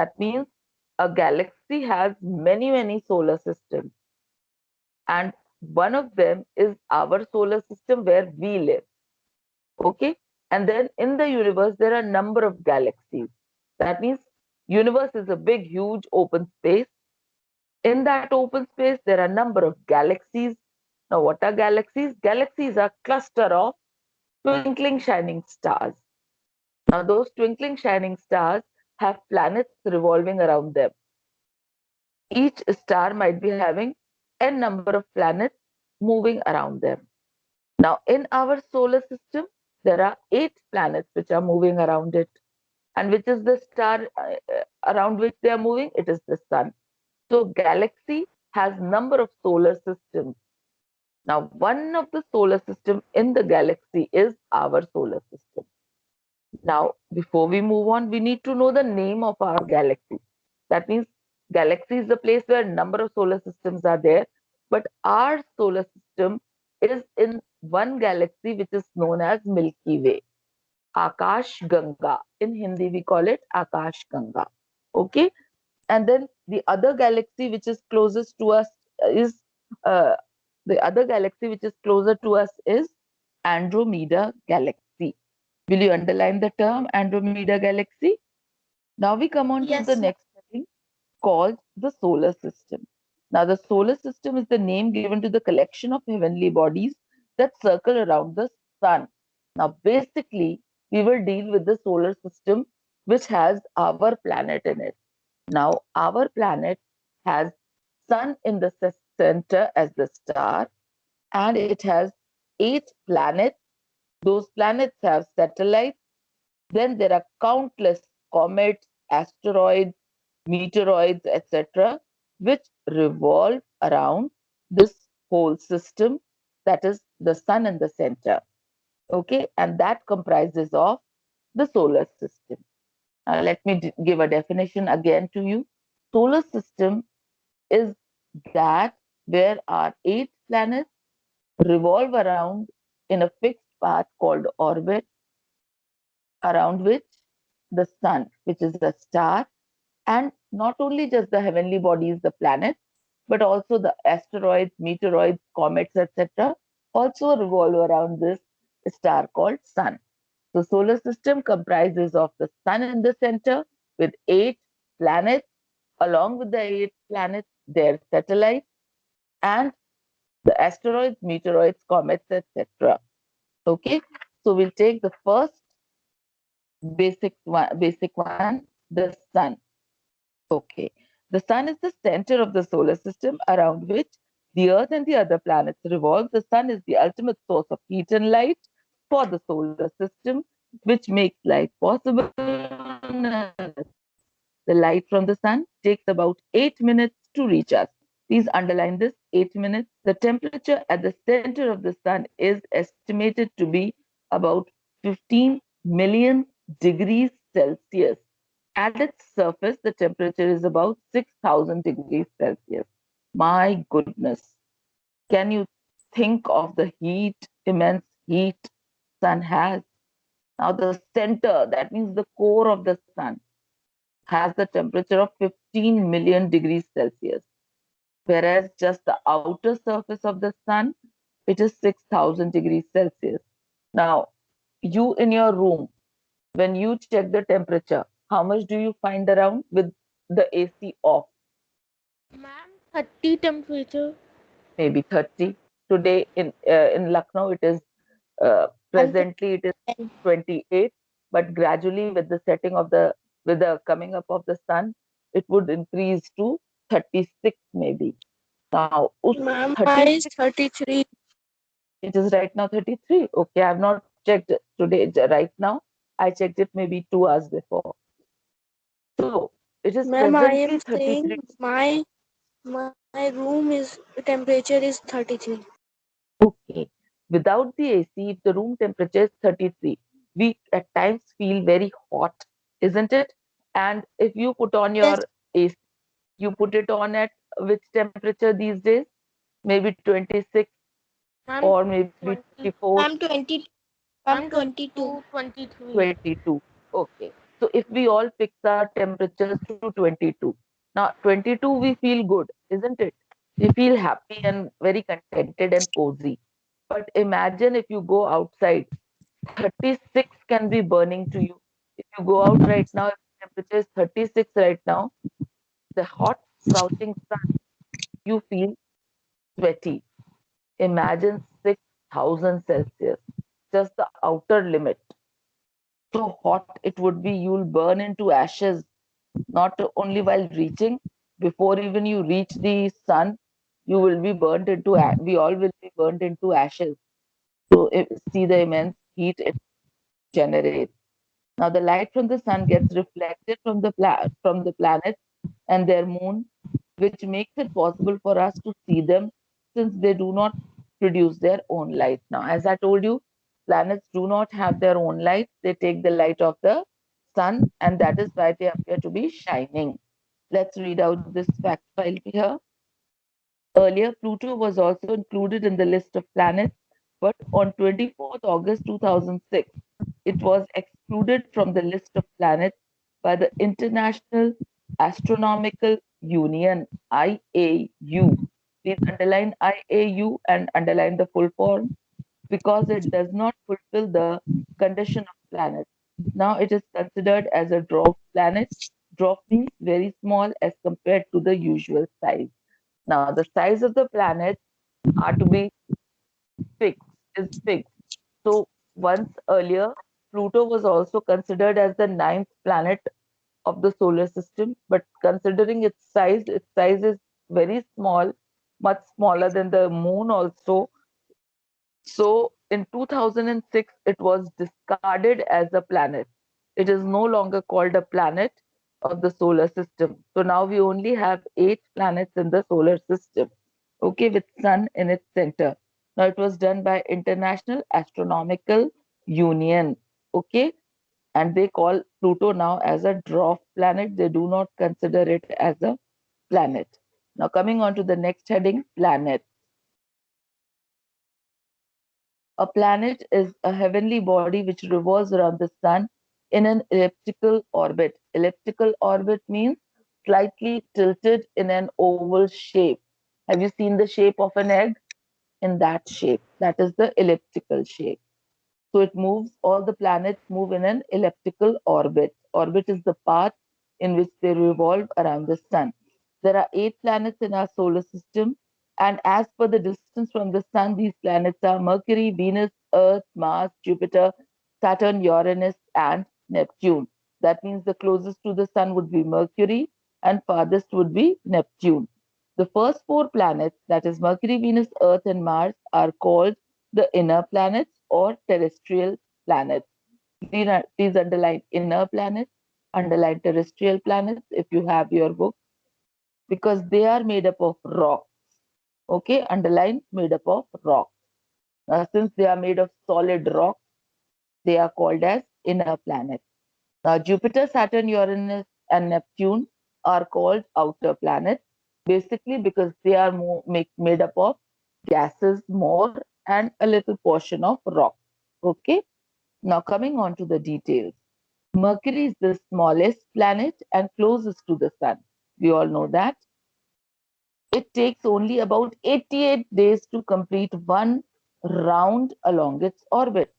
That means a galaxy has many, many solar systems. And one of them is our solar system where we live. Okay. And then in the universe, there are a number of galaxies. That means universe is a big, huge open space. In that open space, there are a number of galaxies. Now, what are galaxies? Galaxies are cluster of twinkling shining stars. Now, those twinkling shining stars have planets revolving around them. Each star might be having n number of planets moving around them. Now, in our solar system, there are 8 planets which are moving around it. And which is the star around which they are moving? It is the sun. So, galaxy has number of solar systems. Now, one of the solar system in the galaxy is our solar system. Now, before we move on, we need to know the name of our galaxy. That means galaxy is the place where number of solar systems are there, but our solar system is in one galaxy which is known as Milky Way. Akash Ganga. In Hindi, we call it Akash Ganga. Okay. And then the other galaxy which is closest to us is uh, the other galaxy which is closer to us is Andromeda Galaxy. Will you underline the term Andromeda Galaxy? Now we come on to the Yes, ma'am. next thing called the solar system. Now, the solar system is the name given to the collection of heavenly bodies that circle around the sun. Now, basically, we will deal with the solar system which has our planet in it. Now, our planet has sun in the center as the star, and it has 8 planets. Those planets have satellites. Then there are countless comets, asteroids, meteoroids, etc., which revolve around this whole system, that is the sun in the center. Okay, and that comprises of the solar system. Now, let me give a definition again to you. Solar system is that where our 8 planets revolve around in a fixed path called orbit, around which the sun, which is a star, and not only just the heavenly bodies, the planets, but also the asteroids, meteoroids, comets, etc., also revolve around this star called sun. So, solar system comprises of the sun in the center with 8 planets, along with the 8 planets, their satellites, and the asteroids, meteoroids, comets, etc. Okay, so we'll take the first basic one, the sun. Okay. The sun is the center of the solar system around which the Earth and the other planets revolve. The sun is the ultimate source of heat and light for the solar system, which makes life possible on Earth. The light from the sun takes about 8 minutes to reach us. Please underline this 8 minutes. The temperature at the center of the sun is estimated to be about 15 million degrees Celsius. At its surface, the temperature is about 6,000 degrees Celsius. My goodness. Can you think of the heat, immense heat sun has? Now the center, that means the core of the sun, has the temperature of 15 million degrees Celsius, whereas just the outer surface of the sun, it is 6,000 degrees Celsius. Now, you in your room, when you check the temperature, how much do you find around with the AC off? Ma'am, 30 temperature. Maybe 30. Today in Lucknow, it is I'm presently it is 28, but gradually with the setting of the with the coming up of the sun, it would increase to 36 maybe. Now, us ma'am, mine is 36, 33. it is right now 33. Okay, I have not checked today right now. I checked it maybe 2 hours before. So it is Ma'am, I am presently 33. saying my room is temperature is 33. Okay. Without the AC, if the room temperature is 33, we at times feel very hot, isn't it? And if you put on Yes, your AC, you put it on at which temperature these days? Maybe 26 ma'am, or maybe 20. 24, I'm 20. I'm 22. 23. 22. Okay. So if we all fix our temperatures to 22, now 22 we feel good, isn't it? We feel happy and very contented and cozy. But imagine if you go outside, 36 can be burning to you. If you go out right now, if the temperature is 36 right now, the hot scorching sun, you feel sweaty. Imagine 6,000 Celsius, just the outer limit. So hot it would be, you'll burn into ashes, not only while reaching, before even you reach the sun, you will be burnt into, we all will be burnt into ashes. So see the immense heat it generates. Now, the light from the sun gets reflected from from the planets and their moon, which makes it possible for us to see them since they do not produce their own light. Now, as I told you, planets do not have their own light. They take the light of the sun, and that is why they appear to be shining. Let's read out this fact file here. Earlier, Pluto was also included in the list of planets, but on 24th August 2006, it was excluded from the list of planets by the International Astronomical Union, IAU. Please underline IAU and underline the full form because it does not fulfill the condition of planet. Now it is considered as a dwarf planet. Dwarf means very small as compared to the usual size. Now, the size of the planets are to be fixed, is fixed. So, once earlier, Pluto was also considered as the ninth planet of the solar system, but considering its size is very small, much smaller than the moon also. So, in 2006, it was discarded as a planet. It is no longer called a planet of the solar system. So now we only have 8 planets in the solar system, okay, with Sun in its center. Now it was done by International Astronomical Union, okay, and they call Pluto now as a dwarf planet. They do not consider it as a planet. Now coming on to the next heading, planet. A planet is a heavenly body which revolves around the sun in an elliptical orbit. Elliptical orbit means slightly tilted in an oval shape. Have you seen the shape of an egg? In that shape. That is the elliptical shape. So it moves, all the planets move in an elliptical orbit. Orbit is the path in which they revolve around the sun. There are 8 planets in our solar system, and as per the distance from the sun, these planets are Mercury, Venus, Earth, Mars, Jupiter, Saturn, Uranus, and Neptune. That means the closest to the sun would be Mercury, and farthest would be Neptune. The first 4 planets, that is Mercury, Venus, Earth, and Mars, are called the inner planets or terrestrial planets. Please underline inner planets, underline terrestrial planets if you have your book, because they are made up of rock. Okay, underline made up of rock. Since they are made of solid rock, they are called as inner planets. Now, Jupiter, Saturn, Uranus, and Neptune are called outer planets, basically because they are made up of gases more and a little portion of rock. Okay, now coming on to the details. Mercury is the smallest planet and closest to the sun. We all know that. It takes only about 88 days to complete one round along its orbit.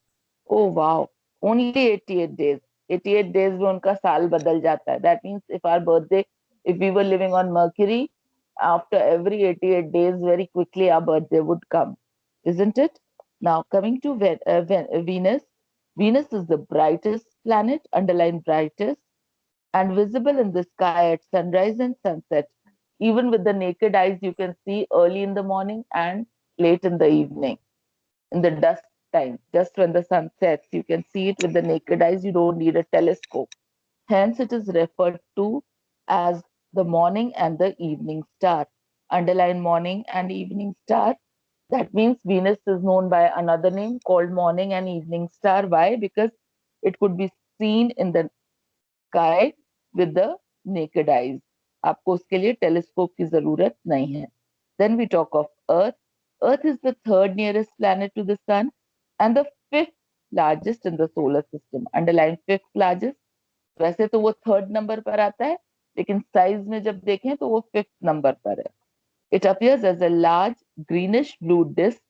Oh wow, only 88 days. 88 days में उनका साल बदल जाता है. That means if our birthday, if we were living on Mercury, after every 88 days, very quickly our birthday would come, isn't it? Now coming to Venus. Venus is the brightest planet, underline brightest, and visible in the sky at sunrise and sunset. Even with the naked eyes, you can see early in the morning and late in the evening, in the dusk time, just when the sun sets. You can see it with the naked eyes. You don't need a telescope. Hence, it is referred to as the morning and the evening star. Underline morning and evening star. That means Venus is known by another name called morning and evening star. Why? Because it could be seen in the sky with the naked eyes. आपको उसके लिए telescope की जरूरत नहीं है. Then we talk of Earth. Earth is the third nearest planet to the sun and the fifth largest in the solar system. Underline fifth largest. वैसे तो वो थर्ड नंबर पर आता है, लेकिन साइज में जब देखें तो वो फिफ्थ नंबर पर है. It appears as a large greenish blue disk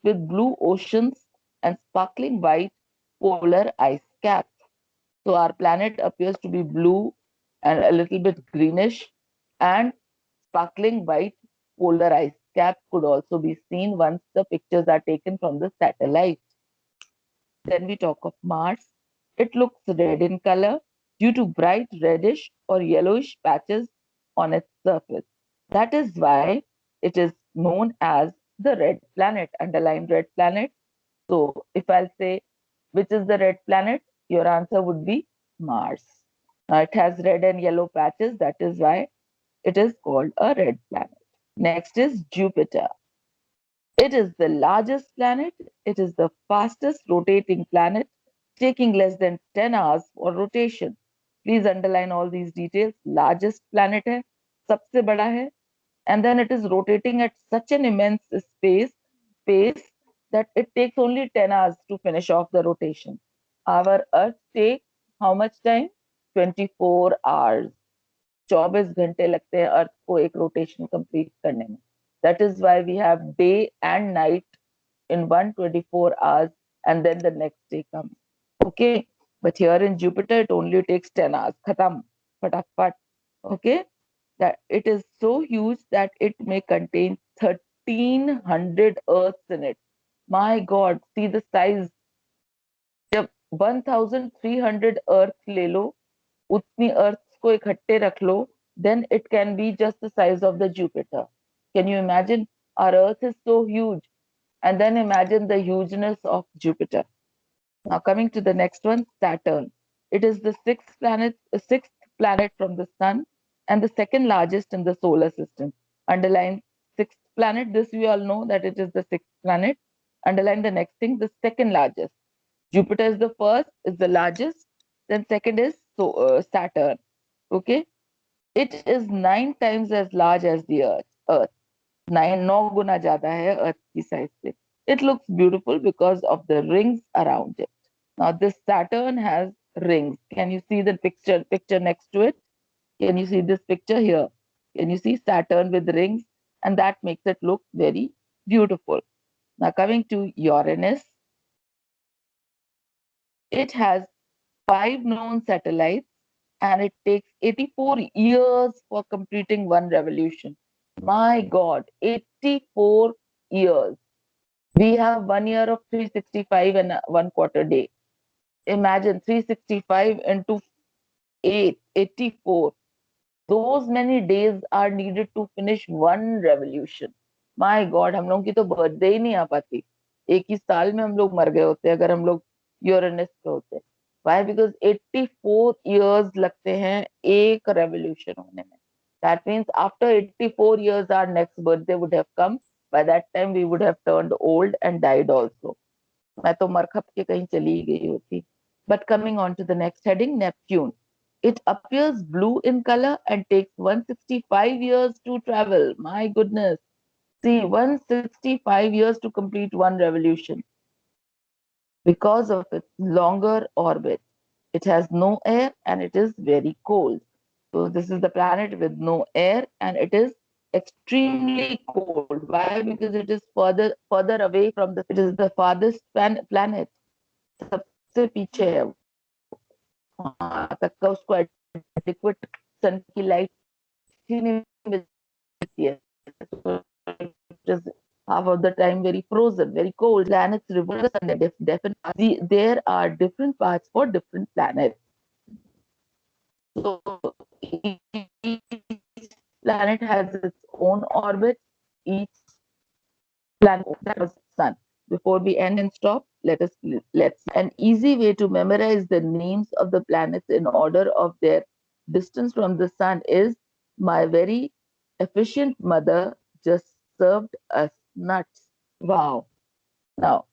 with blue oceans and sparkling white polar ice caps. So our planet appears to be blue and a little bit greenish, and sparkling white polar ice caps could also be seen once the pictures are taken from the satellite. Then we talk of Mars. It looks red in color due to bright reddish or yellowish patches on its surface. That is why it is known as the red planet, underlined red planet. So if I'll say which is the red planet, your answer would be Mars. Now it has red and yellow patches, that is why it is called a red planet. Next is Jupiter. It is the largest planet. It is the fastest rotating planet, taking less than 10 hours for rotation. Please underline all these details. Largest planet है, सबसे बड़ा है, and then it is rotating at such an immense space that it takes only 10 hours to finish off the rotation. Our Earth takes how much time? 24 hours. 24 घंटे लगते हैं अर्थ को एक rotation complete करने में. That is why we have day and night in 124 hours, and then the next day comes. Okay, but here in Jupiter it only takes 10 hours. Khatam, fatakfat. Okay, that it is so huge that it may contain 1300 Earths in it. My God, see the size. जब 1300 Earth ले लो, उतनी Earths को इकट्ठे रख लो, then it can be just the size of the Jupiter. Can you imagine? Our Earth is so huge, and then imagine the hugeness of Jupiter. Now, coming to the next one, Saturn. It is the sixth planet from the Sun, and the second largest in the solar system. Underline sixth planet. This we all know that it is the sixth planet. Underline the next thing, the second largest. Jupiter is the first, is the largest. Then second is Saturn. Okay, it is 9 times as large as the Earth. 9 गुना ज्यादा है अर्थ की size से. It looks beautiful because of the rings around it. Now this Saturn has rings. Can you see the picture next to it? Can you see this picture here? Can you see Saturn with rings? And that makes it look very beautiful. Now coming to Uranus, it has 5 known satellites, and it takes 84 years for completing one revolution. My God, 84 years. We have 1 year of 365 and 1/4 day. Imagine 365 into 8, 84. Those many days are needed to finish one revolution. My God, हम लोगों की तो birthday ही नहीं आ पाती. एक ही साल में हम लोग मर गए होते अगर हम लोग यूरेनस पे होते. Why? Because 84 years लगते हैं एक revolution होने में. That means after 84 years our next birthday would have come. By that time we would have turned old and died also. मैं तो मर खप के कहीं चली गई होती. But coming on to the next heading, Neptune. It appears blue in color and takes 165 years to travel. My goodness. See, 165 years to complete one revolution because of its longer orbit. It has no air and it is very cold. So this is the planet with no air and it is extremely cold. Why? Because it is further away from the. It is the farthest planet. सबसे पीछे है वो. वहां तक का उसको adequate सन की light ही नहीं मिलती है. So it is half of the time very frozen, very cold. Planets revolve the sun. There are different paths for different planets. So each planet has its own orbit. Each planet that was sun. Before we end and stop, let's an easy way to memorize the names of the planets in order of their distance from the sun is my very efficient mother just served us nuts. Wow. Now,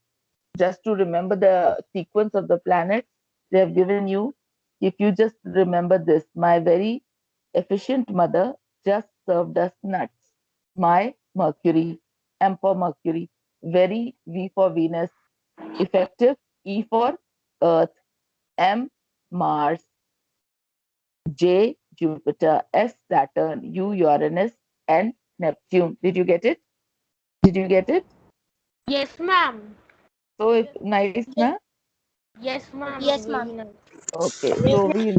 just to remember the sequence of the planets, they have given you, if you just remember this, my very efficient mother just served us nuts. My Mercury, M for Mercury, very V for Venus, effective E for Earth, M Mars, J, Jupiter, S, Saturn, U, Uranus, and Neptune. Did you get it? Did you get it? Yes, ma'am. So nice, na? Yes, ma'am. Yes, Very ma'am. nice. Okay, so we